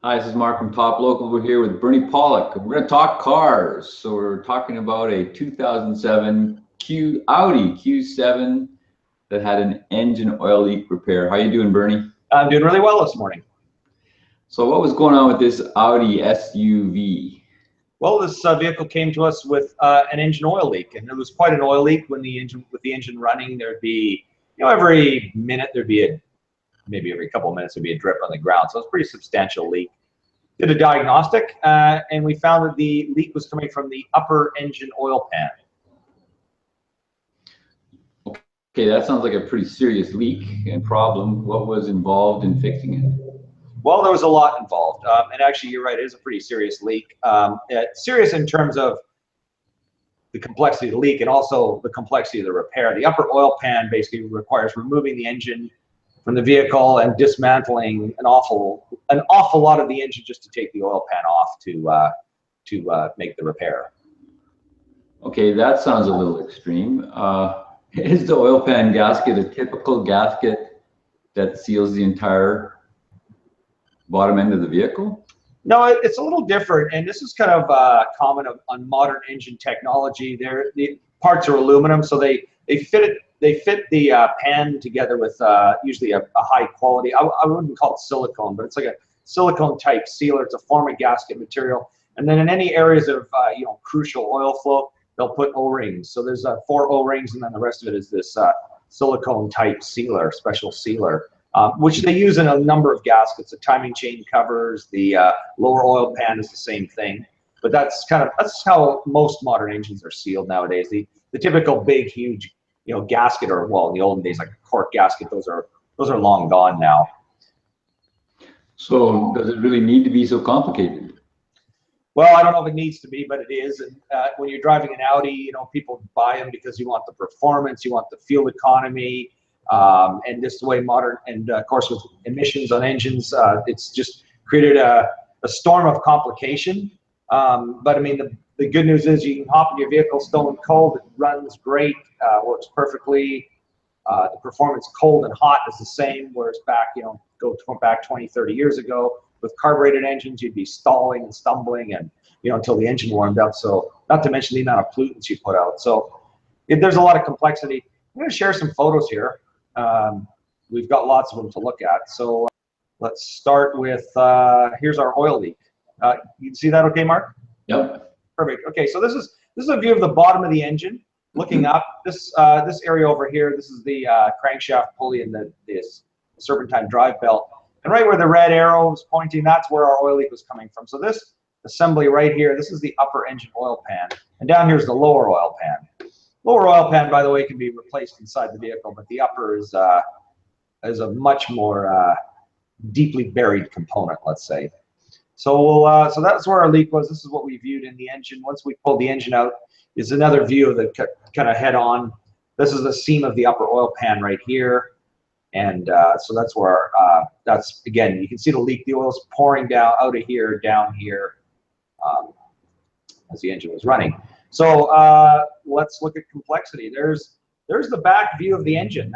Hi, this is Mark from Top Local. We're here with Bernie Pawlik. We're going to talk cars. So we're talking about a 2007 Audi Q7 that had an engine oil leak repair. How you doing, Bernie? I'm doing really well this morning. So what was going on with this Audi SUV? Well, this vehicle came to us with an engine oil leak, and it was quite an oil leak. When with the engine running, there'd be, every minute there'd be maybe every couple of minutes there'd be a drip on the ground. So it's a pretty substantial leak. Did a diagnostic, and we found that the leak was coming from the upper engine oil pan. Okay, that sounds like a pretty serious leak and problem. What was involved in fixing it? Well, there was a lot involved, and actually, you're right. It is a pretty serious leak. Serious in terms of the complexity of the leak and also the complexity of the repair. The upper oil pan basically requires removing the engine from the vehicle and dismantling an awful lot of the engine just to take the oil pan off to make the repair. Okay, that sounds a little extreme. Is the oil pan gasket a typical gasket that seals the entire bottom end of the vehicle? No, it's a little different, and this is kind of common on modern engine technology. The parts are aluminum, so they fit the pan together with usually a high quality. I wouldn't call it silicone, but it's like a silicone type sealer. It's a form of gasket material, and then in any areas of crucial oil flow, they'll put O-rings. So there's 4 O-rings, and then the rest of it is this silicone type sealer, special sealer. Which they use in a number of gaskets. The timing chain covers, the lower oil pan is the same thing. But that's how most modern engines are sealed nowadays. The typical big, huge, gasket, or well, in the olden days, like a cork gasket, those are long gone now. So does it really need to be so complicated? Well, I don't know if it needs to be, but it is. And when you're driving an Audi, people buy them because you want the performance, you want the fuel economy. And just the way modern, and of course with emissions on engines, it's just created a storm of complication. But I mean, the good news is you can hop in your vehicle stone cold, it runs great, works perfectly. The performance cold and hot is the same, whereas go back 20, 30 years ago, with carbureted engines, you'd be stalling and stumbling and, until the engine warmed up. So not to mention the amount of pollutants you put out. So there's a lot of complexity. I'm going to share some photos here. We've got lots of them to look at. So let's start with, here's our oil leak. You can see that okay, Mark? Yep. Perfect. Okay, so this is a view of the bottom of the engine. Looking up, this area over here, this is the crankshaft pulley and this serpentine drive belt. And right where the red arrow is pointing, that's where our oil leak was coming from. So this assembly right here, this is the upper engine oil pan. And down here is the lower oil pan. Lower oil pan, by the way, can be replaced inside the vehicle, but the upper is a much more deeply buried component, let's say. So so that's where our leak was. This is what we viewed in the engine. Once we pulled the engine out, is another view of the kind of head on. This is the seam of the upper oil pan right here. And so that's where, that's, again, you can see the leak. The oil's pouring down out of here, down here, as the engine was running. So let's look at complexity. There's the back view of the engine.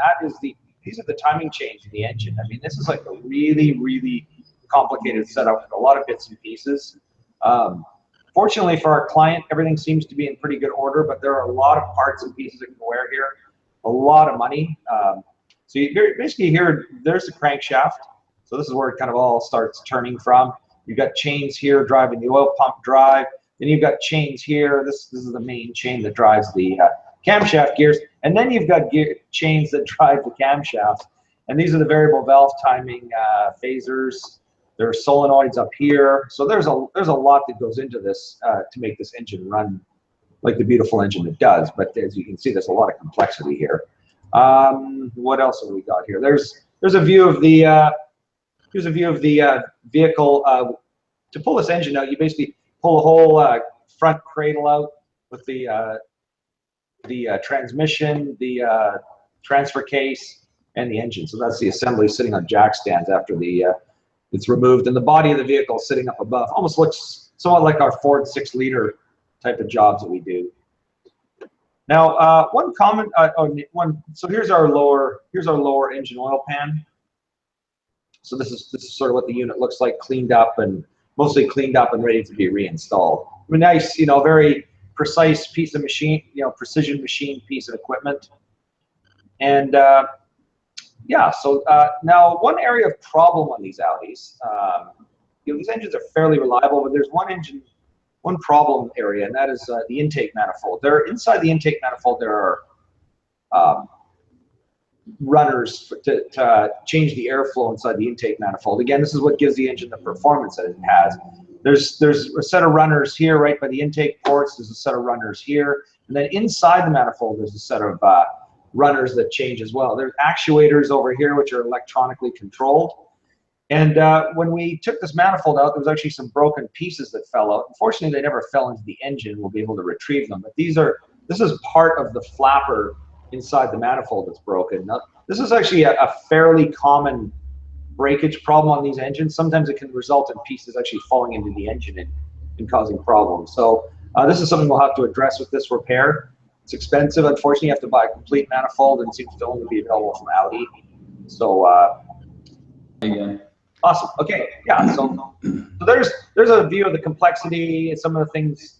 These are the timing chains in the engine. I mean, this is like a really, really complicated setup with a lot of bits and pieces. Fortunately for our client, everything seems to be in pretty good order, but there are a lot of parts and pieces that can wear here, a lot of money. So you basically here, there's the crankshaft. So this is where it kind of all starts turning from. You've got chains here driving the oil pump drive. Then you've got chains here. This is the main chain that drives the camshaft gears. And then you've got chains that drive the camshafts. And these are the variable valve timing phasers. There are solenoids up here. So there's a lot that goes into this to make this engine run like the beautiful engine it does. But as you can see, there's a lot of complexity here. What else have we got here? There's a view of the here's a view of the vehicle. To pull this engine out, you basically pull the whole front cradle out with the transmission, the transfer case, and the engine. So that's the assembly sitting on jack stands after it's removed, and the body of the vehicle is sitting up above. Almost looks somewhat like our Ford 6-liter type of jobs that we do. Now, one comment. So here's our lower engine oil pan. So this is sort of what the unit looks like, mostly cleaned up and ready to be reinstalled. A nice, very precise piece of machine, precision machine piece of equipment. And yeah, so now one area of problem on these Audis, these engines are fairly reliable, but there's one problem area, and that is the intake manifold. Inside the intake manifold, there are runners to change the airflow inside the intake manifold. Again, this is what gives the engine the performance that it has. There's a set of runners here right by the intake ports. There's a set of runners here, and then inside the manifold there's a set of runners that change as well. There's actuators over here which are electronically controlled. And when we took this manifold out, there was actually some broken pieces that fell out. Unfortunately, they never fell into the engine. We'll be able to retrieve them. But this is part of the flapper inside the manifold that's broken. Now, this is actually a fairly common breakage problem on these engines. Sometimes it can result in pieces actually falling into the engine and causing problems. So this is something we'll have to address with this repair. It's expensive. Unfortunately, you have to buy a complete manifold, and it seems to only be available from Audi. So again. Awesome. Okay. Yeah. So there's a view of the complexity and some of the things.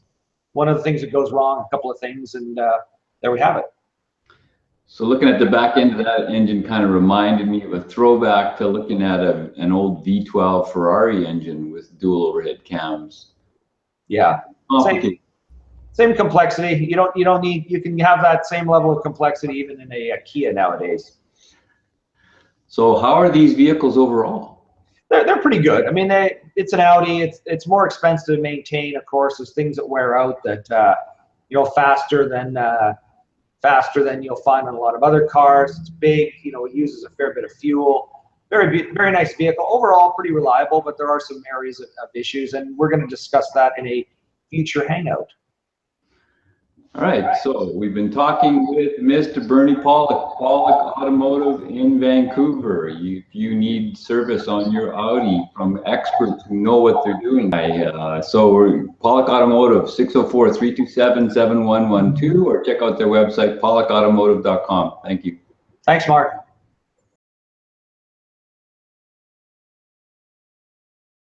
One of the things that goes wrong, a couple of things, and there we have it. So looking at the back end of that engine kind of reminded me of a throwback to looking at an old V12 Ferrari engine with dual overhead cams. Yeah. Same complexity. You don't need. You can have that same level of complexity even in a Kia nowadays. So how are these vehicles overall? They're pretty good. I mean, it's an Audi. It's more expensive to maintain, of course. There's things that wear out that faster than you'll find on a lot of other cars. It's big. It uses a fair bit of fuel. Very nice vehicle. Overall, pretty reliable, but there are some areas of issues, and we're going to discuss that in a future hangout. All right, so we've been talking with Mr. Bernie Pawlik, Pawlik Automotive in Vancouver. If you need service on your Audi from experts who know what they're doing. So we're Pawlik Automotive, 604-327-7112, or check out their website, pawlikautomotive.com. Thank you. Thanks, Mark.